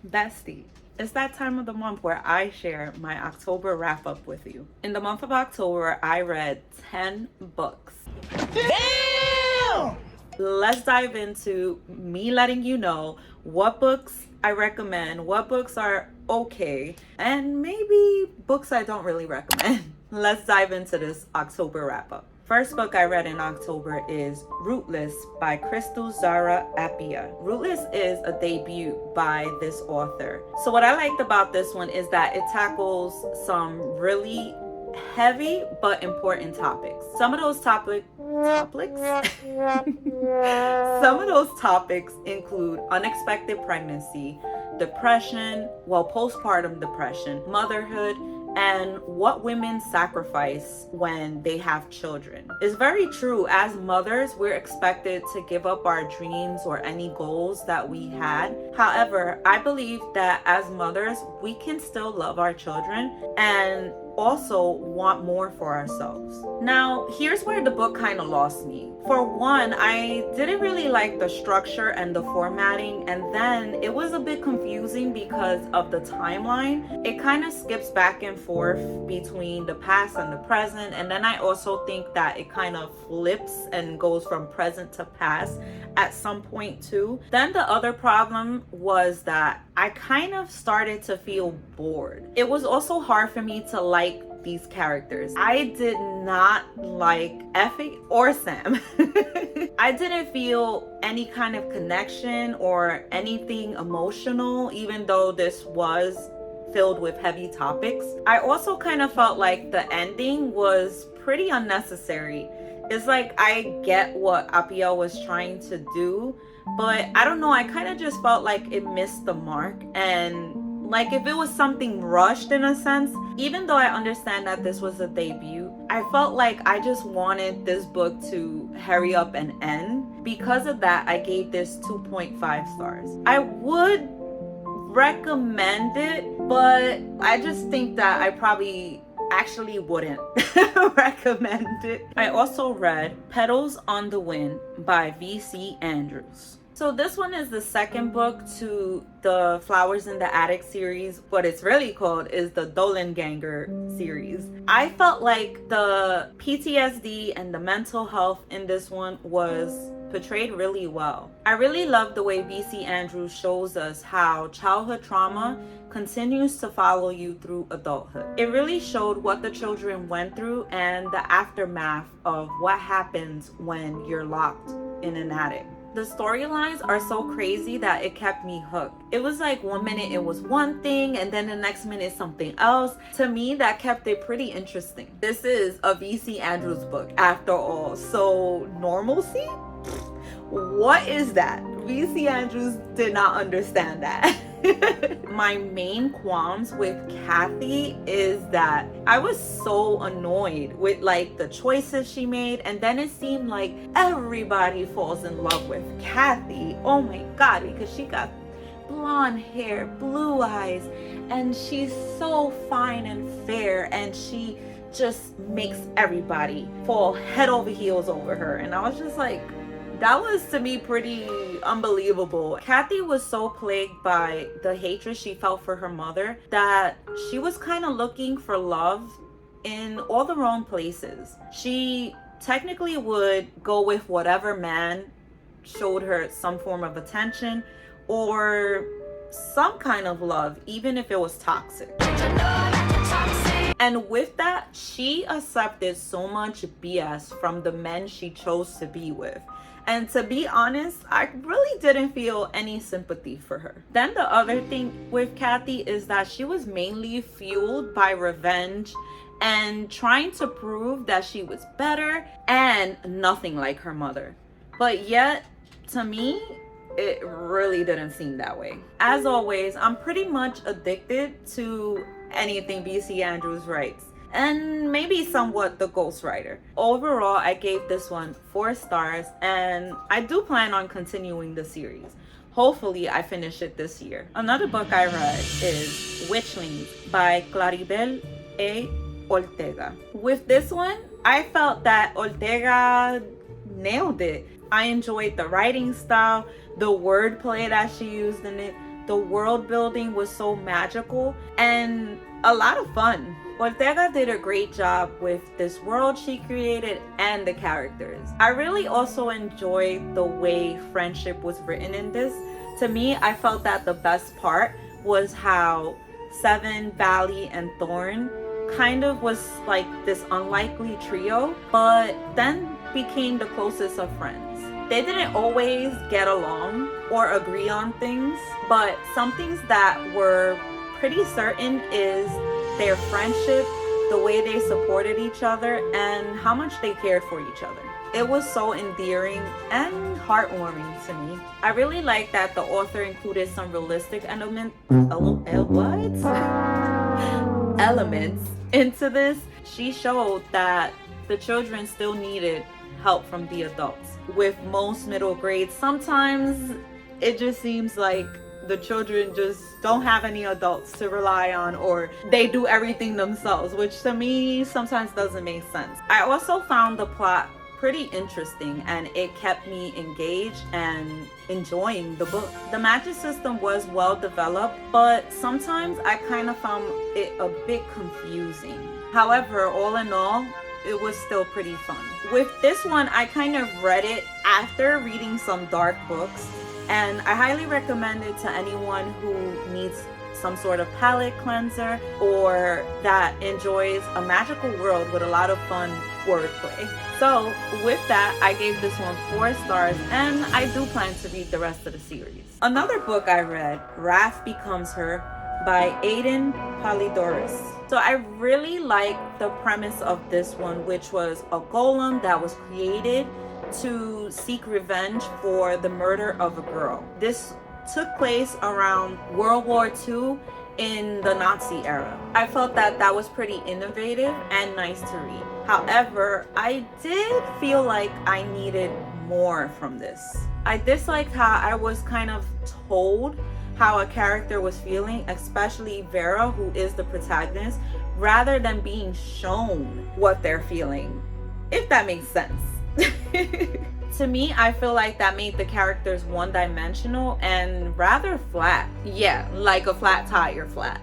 Bestie, it's that time of the month where I share my October wrap up with you. In the month of October, I read 10 books. Damn! Let's dive into me letting you know what books I recommend, what books are okay, and maybe books I don't really recommend. Let's dive into this October wrap up. First book I read in October is Rootless by Crystal Zara Appiah. Rootless is a debut by this author. So what I liked about this one is that it tackles some really heavy but important topics. Some of those topics include unexpected pregnancy, depression, postpartum depression, motherhood, and what women sacrifice when they have children. It's very true. As mothers, we're expected to give up our dreams or any goals that we had. However, I believe that as mothers, we can still love our children and also want more for ourselves. Now, here's where the book kind of lost me. For one, I didn't really like the structure and the formatting, and then it was a bit confusing because of the timeline. It kind of skips back and forth between the past and the present, and then I also think that it kind of flips and goes from present to past at some point too. Then the other problem was that I kind of started to feel bored. It was also hard for me to like these characters. I did not like Effie or Sam. I didn't feel any kind of connection or anything emotional, even though this was filled with heavy topics. I also kind of felt like the ending was pretty unnecessary. It's like I get what Appiah was trying to do, but I don't know, I kind of just felt like it missed the mark, and like if it was something rushed in a sense, even though I understand that this was a debut, I felt like I just wanted this book to hurry up and end. Because of that, I gave this 2.5 stars. I would recommend it, but I just think that I probably actually wouldn't recommend it. I also read Petals on the Wind by V.C. Andrews. So this one is the second book to the Flowers in the Attic series. What it's really called is the Dolenganger series. I felt like the PTSD and the mental health in this one was portrayed really well. I really love the way V.C. Andrews shows us how childhood trauma continues to follow you through adulthood. It really showed what the children went through and the aftermath of what happens when you're locked in an attic. The storylines are so crazy that it kept me hooked. It was like one minute it was one thing and then the next minute something else. To me, that kept it pretty interesting. This is a V.C. Andrews book after all, so normalcy? What is that? V.C. Andrews did not understand that. My main qualms with Kathy is that I was so annoyed with like the choices she made, and then it seemed like everybody falls in love with Kathy. Oh my god, because she got blonde hair, blue eyes, and she's so fine and fair, and she just makes everybody fall head over heels over her. And I was just like, that was to me pretty unbelievable. Kathy was so plagued by the hatred she felt for her mother that she was kind of looking for love in all the wrong places. She technically would go with whatever man showed her some form of attention or some kind of love, even if it was toxic. And with that, she accepted so much BS from the men she chose to be with. And to be honest, I really didn't feel any sympathy for her. Then the other thing with Kathy is that she was mainly fueled by revenge and trying to prove that she was better and nothing like her mother. But yet, to me, it really didn't seem that way. As always, I'm pretty much addicted to anything V.C. Andrews writes, and maybe somewhat the ghostwriter. Overall, I gave this one 4 stars, and I do plan on continuing the series. Hopefully, I finish it this year. Another book I read is Witchling by Claribel A. Ortega. With this one, I felt that Ortega nailed it. I enjoyed the writing style, the wordplay that she used in it, The world building was so magical and a lot of fun. Ortega did a great job with this world she created and the characters. I really also enjoyed the way friendship was written in this. To me, I felt that the best part was how Seven, Valley, and Thorn kind of was like this unlikely trio, but then became the closest of friends. They didn't always get along or agree on things, but some things that were pretty certain is their friendship, the way they supported each other, and how much they cared for each other. It was so endearing and heartwarming to me. I really like that the author included some realistic elements into this. She showed that the children still needed help from the adults. With most middle grades, sometimes it just seems like the children just don't have any adults to rely on, or they do everything themselves, which to me sometimes doesn't make sense. I also found the plot pretty interesting and it kept me engaged and enjoying the book. The magic system was well developed, but sometimes I kind of found it a bit confusing. However, all in all, it was still pretty fun. With this one, I kind of read it after reading some dark books, and I highly recommend it to anyone who needs some sort of palette cleanser or that enjoys a magical world with a lot of fun wordplay. So with that, I gave this one 4 stars, and I do plan to read the rest of the series. Another book I read, Wrath Becomes Her by Aiden Polydoros. So I really like the premise of this one, which was a golem that was created to seek revenge for the murder of a girl. This took place around World War II in the Nazi era. I felt that that was pretty innovative and nice to read. However, I did feel like I needed more from this. I disliked how I was kind of told how a character was feeling, especially Vera, who is the protagonist, rather than being shown what they're feeling, if that makes sense. To me, I feel like that made the characters one-dimensional and rather flat. Yeah, like a flat tire flat.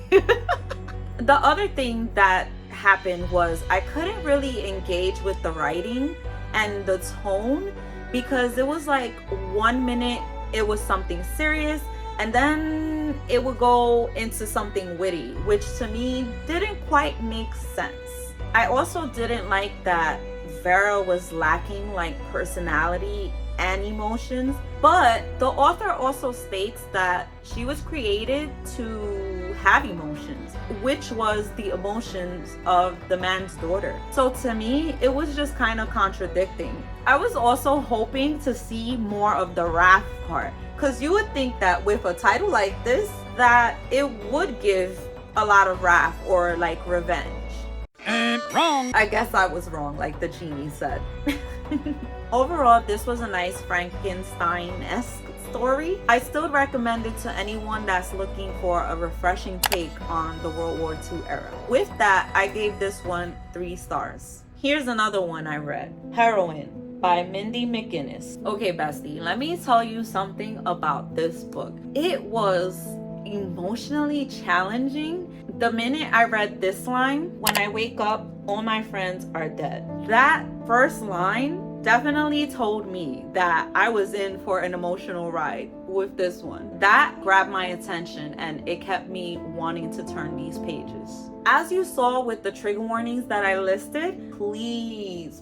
The other thing that happened was I couldn't really engage with the writing and the tone, because it was like 1 minute it was something serious and then it would go into something witty, which to me didn't quite make sense. I also didn't like that Vera was lacking like personality and emotions, but the author also states that she was created to have emotions, which was the emotions of the man's daughter. So to me, it was just kind of contradicting. I was also hoping to see more of the wrath part, because you would think that with a title like this that it would give a lot of wrath or like revenge. And wrong. I guess I was wrong, like the Ginnie said. Overall, this was a nice Frankenstein-esque story. I still recommend it to anyone that's looking for a refreshing take on the World War II era. With that, I gave this one 3 stars. Here's another one I read, Heroin by Mindy McGinnis. Okay, bestie, let me tell you something about this book. It was emotionally challenging. The minute I read this line, when I wake up, all my friends are dead. That first line definitely told me that I was in for an emotional ride with this one. That grabbed my attention and it kept me wanting to turn these pages. As you saw with the trigger warnings that I listed, please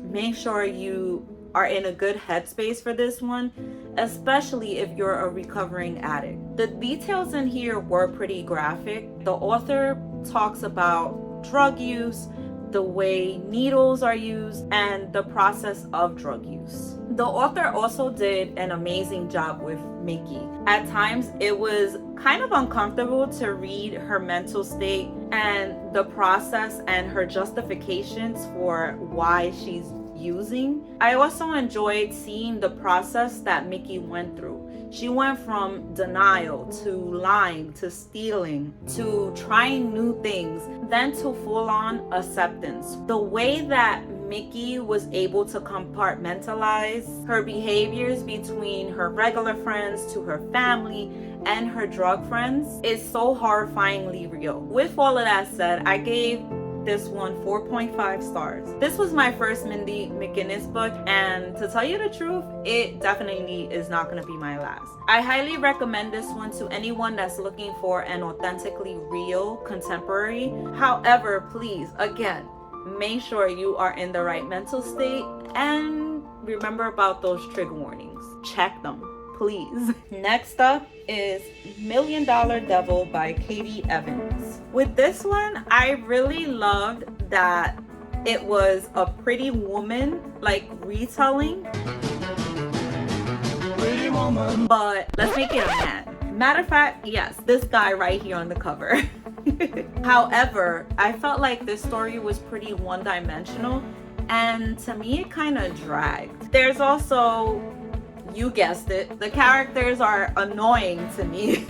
make sure you are in a good headspace for this one, especially if you're a recovering addict. The details in here were pretty graphic. The author talks about drug use, the way needles are used, and the process of drug use. The author also did an amazing job with Mickey. At times, it was kind of uncomfortable to read her mental state and the process and her justifications for why she's using. I also enjoyed seeing the process that Mickey went through. She went from denial to lying to stealing to trying new things, then to full-on acceptance. The way that Mickey was able to compartmentalize her behaviors between her regular friends to her family and her drug friends is so horrifyingly real. With all of that said, I gave this one 4.5 stars. This was my first Mindy McGinnis book, and to tell you the truth, it definitely is not going to be my last. I highly recommend this one to anyone that's looking for an authentically real contemporary. However, please, again, make sure you are in the right mental state and remember about those trigger warnings. Check them, please. Next up is $1 Million Devil by Katie Evans. With this one, I really loved that it was a Pretty Woman like retelling. Pretty woman. But let's make it a man. Matter of fact, yes, this guy right here on the cover. However, I felt like this story was pretty one-dimensional, and to me it kind of dragged. There's also, you guessed it, the characters are annoying to me.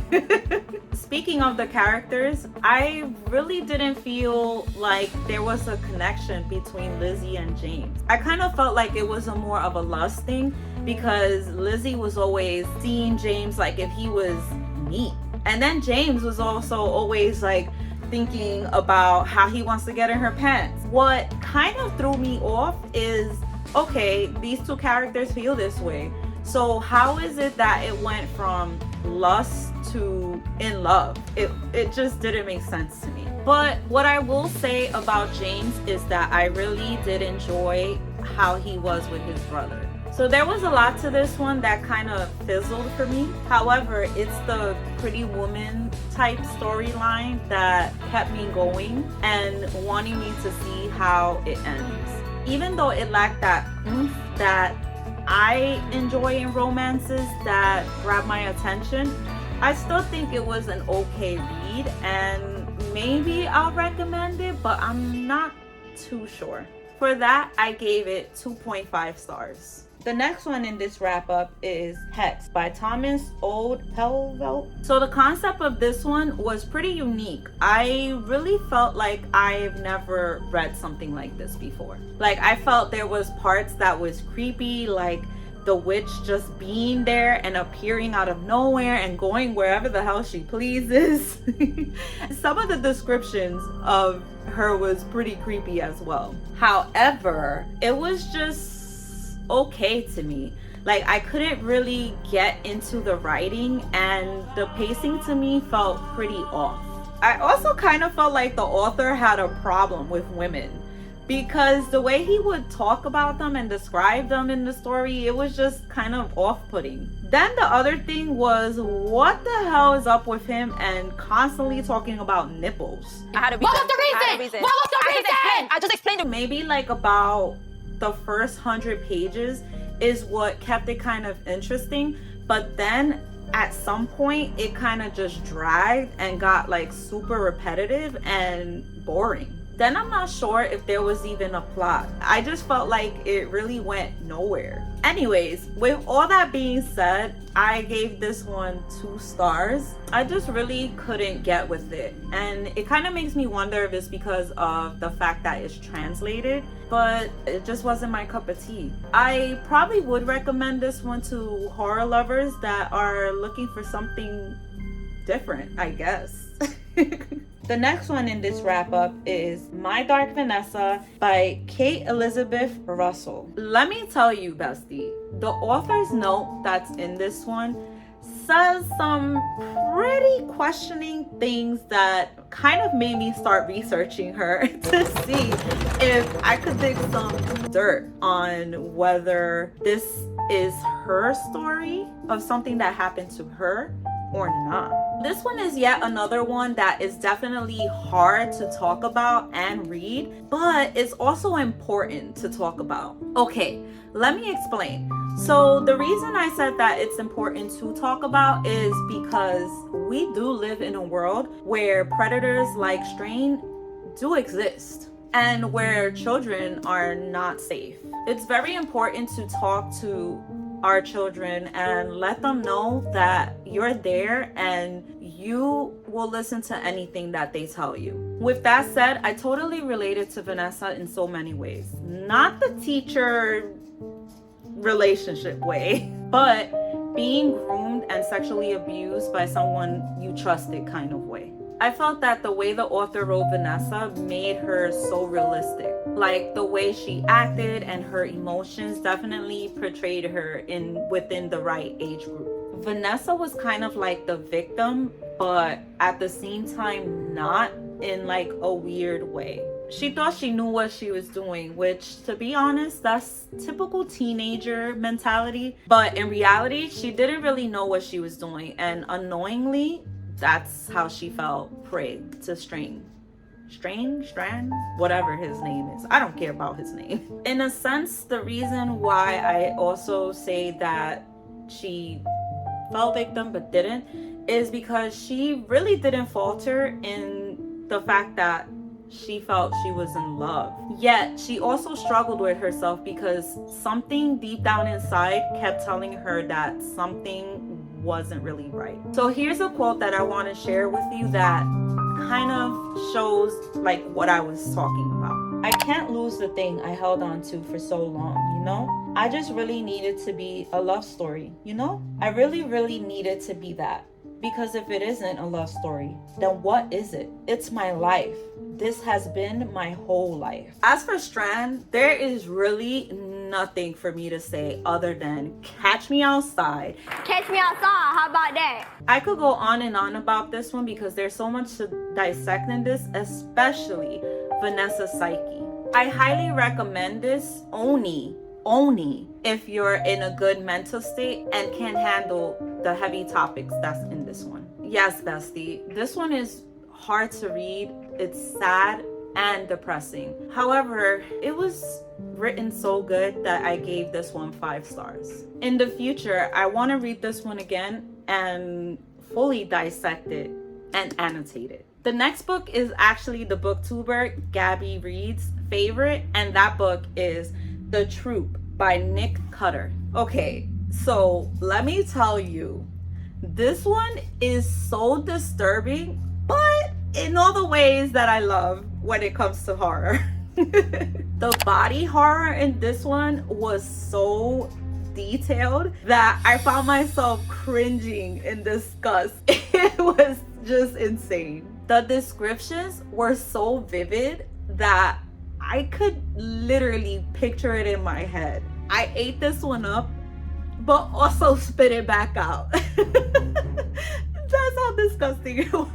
Speaking of the characters, I really didn't feel like there was a connection between Lizzie and James. I kind of felt like it was more of a lust thing, because Lizzie was always seeing James like if he was neat. And then James was also always like thinking about how he wants to get in her pants. What kind of threw me off is, okay, these two characters feel this way. So how is it that it went from lust to in love? It just didn't make sense to me. But what I will say about James is that I really did enjoy how he was with his brother. So there was a lot to this one that kind of fizzled for me. However, it's the Pretty Woman type storyline that kept me going and wanting me to see how it ends. Even though it lacked that oomph that I enjoy in romances that grab my attention, I still think it was an okay read, and maybe I'll recommend it, but I'm not too sure. For that, I gave it 2.5 stars. The next one in this wrap up is Hex by Thomas Oldpelvelt. So the concept of this one was pretty unique. I really felt like I've never read something like this before. Like, I felt there was parts that was creepy, like the witch just being there and appearing out of nowhere and going wherever the hell she pleases. Some of the descriptions of her was pretty creepy as well. However, it was just okay to me. Like, I couldn't really get into the writing, and the pacing to me felt pretty off. I also kind of felt like the author had a problem with women, because the way he would talk about them and describe them in the story, it was just kind of off-putting. Then the other thing was, what the hell is up with him and constantly talking about nipples? What was the reason? What was the reason? I just explained it. Maybe like about the first 100 pages is what kept it kind of interesting, but then at some point it kind of just dragged and got like super repetitive and boring. Then I'm not sure if there was even a plot. I just felt like it really went nowhere. Anyways, with all that being said, I gave this one 2 stars. I just really couldn't get with it. And it kind of makes me wonder if it's because of the fact that it's translated, but it just wasn't my cup of tea. I probably would recommend this one to horror lovers that are looking for something different, I guess. The next one in this wrap up is My Dark Vanessa by Kate Elizabeth Russell. Let me tell you, bestie, the author's note that's in this one says some pretty questioning things that kind of made me start researching her to see if I could dig some dirt on whether this is her story of something that happened to her or not. This one is yet another one that is definitely hard to talk about and read, but it's also important to talk about. Okay, let me explain. So the reason I said that it's important to talk about is because we do live in a world where predators like Strain do exist, and where children are not safe. It's very important to talk to our children and let them know that you're there and you will listen to anything that they tell you. With that said, I totally related to Vanessa in so many ways. Not the teacher relationship way, but being groomed and sexually abused by someone you trusted kind of way. I felt that the way the author wrote Vanessa made her so realistic. Like the way she acted and her emotions definitely portrayed her within the right age group. Vanessa was kind of like the victim, but at the same time not, in like a weird way. She thought she knew what she was doing, which, to be honest, that's typical teenager mentality. But in reality, she didn't really know what she was doing, and unknowingly, that's how she fell prey to Strand, whatever his name is. I don't care about his name. In a sense, the reason why I also say that she fell victim but didn't is because she really didn't falter in the fact that she felt she was in love. Yet she also struggled with herself because something deep down inside kept telling her that something wasn't really right. So here's a quote that I want to share with you that kind of shows like what I was talking about. I can't lose the thing I held on to for so long, you know? I just really needed to be a love story, you know? I really needed to be that. Because if it isn't a love story, then what is it? It's my life. This has been my whole life. As for Strand, there is really nothing for me to say other than catch me outside. Catch me outside, how about that? I could go on and on about this one because there's so much to dissect in this, especially Vanessa's psyche. I highly recommend this only if you're in a good mental state and can handle the heavy topics that's in this one. Yes, bestie, this one is hard to read. It's sad and depressing. However, it was written so good that I gave this one 5 stars. In the future, I want to read this one again and fully dissect it and annotate it. The next book is actually the booktuber Gabby Reed's favorite, and that book is The Troop by Nick Cutter. Okay, so let me tell you, this one is so disturbing, but in all the ways that I love when it comes to horror. The body horror in this one was so detailed that I found myself cringing in disgust. It was just insane. The descriptions were so vivid that I could literally picture it in my head. I ate this one up, but also spit it back out. That's how disgusting it was.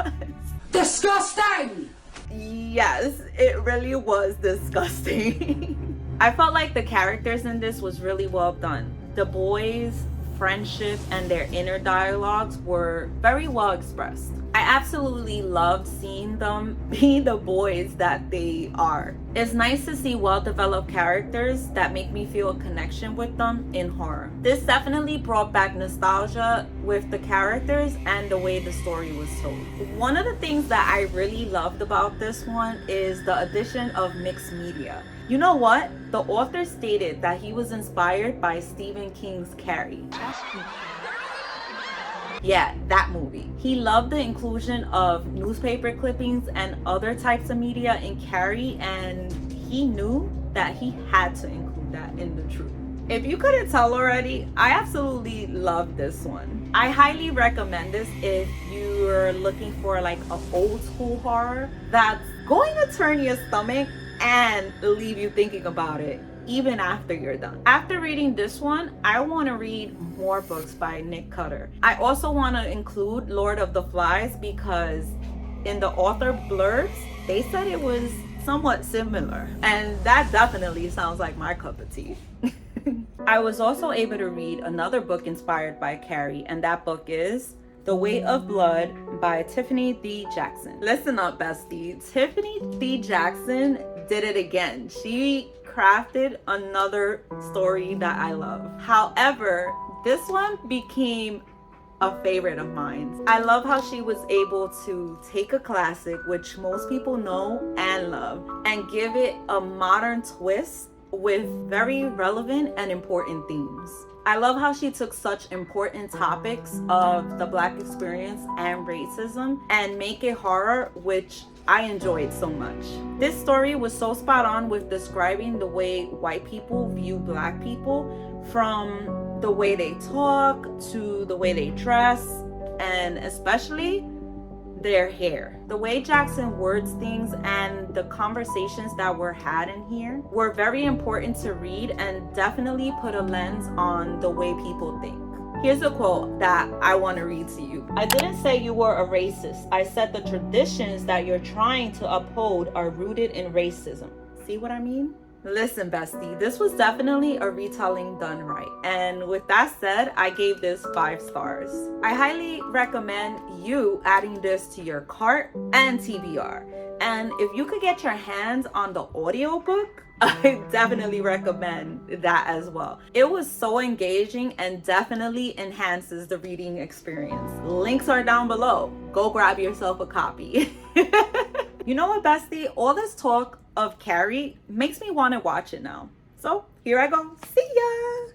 Disgusting! Yes, it really was disgusting. I felt like the characters in this was really well done. The boys' friendship and their inner dialogues were very well expressed. I absolutely loved seeing them be the boys that they are. It's nice to see well-developed characters that make me feel a connection with them in horror. This definitely brought back nostalgia with the characters and the way the story was told. One of the things that I really loved about this one is the addition of mixed media. You know what? The author stated that he was inspired by Stephen King's Carrie. Yeah, that movie. He loved the inclusion of newspaper clippings and other types of media in Carrie, and he knew that he had to include that in the truth. If you couldn't tell already, I absolutely love this one. I highly recommend this if you're looking for like an old school horror that's going to turn your stomach and leave you thinking about it even after you're done. After reading this one, I want to read more books by Nick Cutter. I also want to include Lord of the Flies because in the author blurbs, they said it was somewhat similar, and that definitely sounds like my cup of tea. I was also able to read another book inspired by Carrie, and that book is The Weight of Blood by Tiffany D. Jackson. Listen up, bestie. Tiffany D. Jackson did it again. She crafted another story that I love. However, this one became a favorite of mine. I love how she was able to take a classic, which most people know and love, and give it a modern twist with very relevant and important themes. I love how she took such important topics of the Black experience and racism and make it horror, which I enjoyed so much. This story was so spot on with describing the way white people view Black people, from the way they talk to the way they dress, and especially their hair. The way Jackson words things and the conversations that were had in here were very important to read and definitely put a lens on the way people think. Here's a quote that I want to read to you. I didn't say you were a racist. I said the traditions that you're trying to uphold are rooted in racism. See what I mean? Listen, bestie, this was definitely a retelling done right. And with that said, I gave this 5 stars. I highly recommend you adding this to your cart and TBR. And if you could get your hands on the audiobook, I definitely recommend that as well. It was so engaging and definitely enhances the reading experience. Links are down below. Go grab yourself a copy. You know what, bestie? All this talk of Carrie makes me want to watch it now. So here I go. See ya!